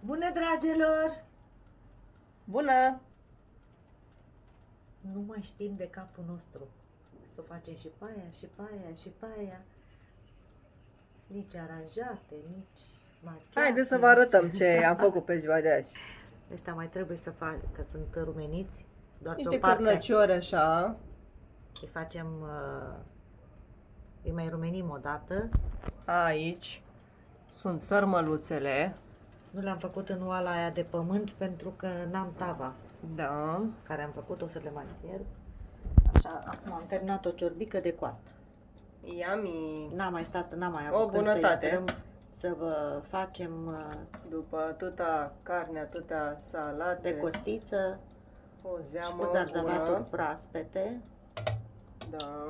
Bună, dragilor! Bună! Nu mai știm de capul nostru. Să o facem și pe aia, și pe aia, și pe aia. Nici aranjate, nici machiate. Haideți să vă arătăm ce am făcut pe ziua de azi. Ăștia mai trebuie să fac, că sunt rumeniți. Doar Niște pe o parte. cârnăciori așa. Îi facem, îi mai rumenim o dată. Aici sunt sărmăluțele. Nu le-am făcut în oala aia de pământ pentru că n-am tava Da. care am făcut, o să le mai fierb. Așa, acum am terminat o ciorbică de coastă. Yummy! N-am mai stat, n-am mai O avut când bunătate. să intrăm să vă facem După atâta carne, atâta salate, de costiță o și zeamă cu zarzavaturi bună. proaspete. Da.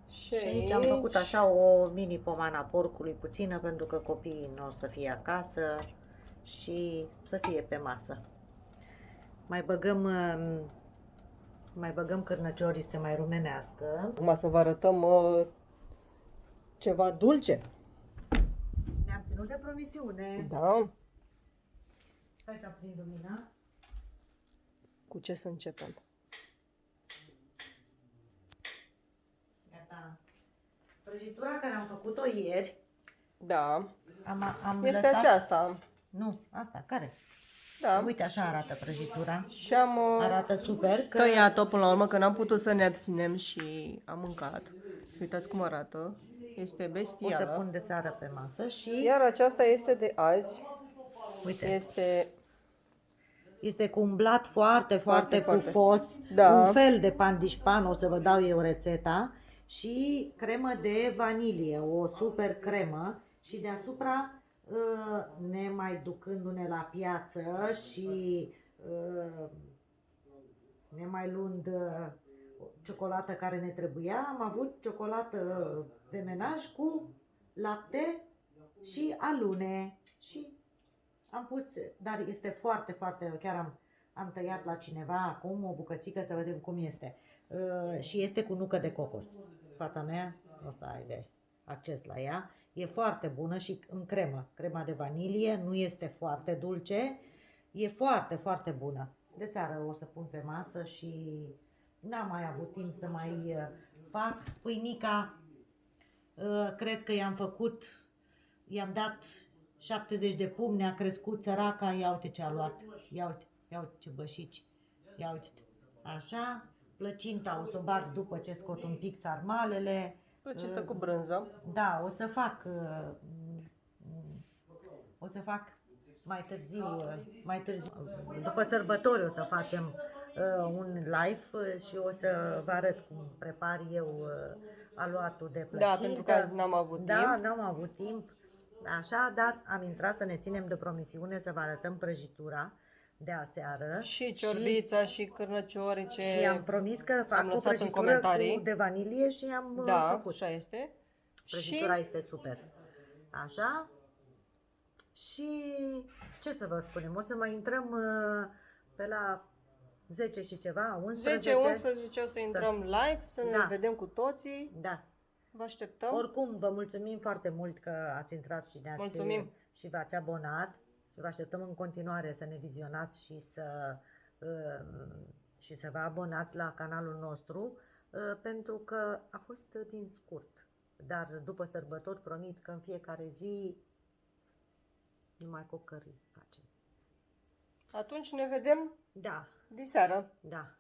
Și aici am făcut așa o mini pomana porcului puțină pentru că copiii nu o să fie acasă și să fie pe masă. Mai băgăm cârnăciorii să se mai rumenească. Acum să vă arătăm ceva dulce. Ne-am ținut de promisiune. Da. Hai să aprind lumina. Cu ce să începem? Gata. Prăjitura care am făcut-o ieri, Da. am Este lăsat... aceasta. Nu, asta, care? Da. Uite, așa arată prăjitura. Și am Arată super. Că... tăiat-o până la urmă, că n-am putut să ne abținem și am mâncat. Uitați cum arată. Este O să bestială. pun de seară pe masă și... Iar aceasta este de azi. Uite, Este cu un blat foarte, foarte foarte. pufos. Da. Un fel de pandișpan, o să vă dau eu rețeta. Și cremă de vanilie, o super cremă. Și deasupra, nemai ducându-ne la piață și nemai luând ciocolată care ne trebuia, am avut ciocolată de menaj cu lapte și alune. Și am pus, dar este foarte, foarte, chiar am tăiat la cineva acum o bucățică să vedem cum este. Și este cu nucă de cocos. Fata mea o să aibă acces la ea. E foarte bună și în cremă. Crema de vanilie, nu este foarte dulce. E foarte, foarte bună. De seară o să pun pe masă și n-am mai avut timp să mai fac. Pâinica, cred că i-am dat 70 de pumni, a crescut săraca, ia uite ce a luat, ia uite ce bășici, ia uite, așa, plăcinta o să o bag după ce scot un pic sarmalele. plăcintă cu brânză. Da, o să fac mai târziu, după sărbători o să facem un live și o să vă arăt cum prepar eu aluatul de plăcintă. Da, pentru că azi n-am avut timp. Da, n-am avut timp. Așa, dar am intrat să ne ținem de promisiune să vă arătăm prăjitura de aseară. Și ciorbița și cârnăciorii ce și am promis că fac o lăsat în prăjitură comentarii. de vanilie și am Da, făcut. așa este. Prăjitura Și este super. Așa. Și ce să vă spunem, o să mai intrăm pe la 10 și ceva, 11. 10-11 o să intrăm live, să ne Da. vedem cu toții. Da. Vă așteptăm. Oricum, vă mulțumim foarte mult că ați intrat și Mulțumim. și v-ați abonat și vă așteptăm în continuare să ne vizionați și să vă abonați la canalul nostru, pentru că a fost din scurt. Dar după sărbători promit că în fiecare zi numai cocării facem. Atunci ne vedem Da, diseară. da.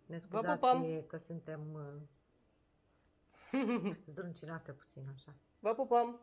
Ne Vă scuzați pupăm. că suntem zdruncinate puțin așa. Vă pupăm!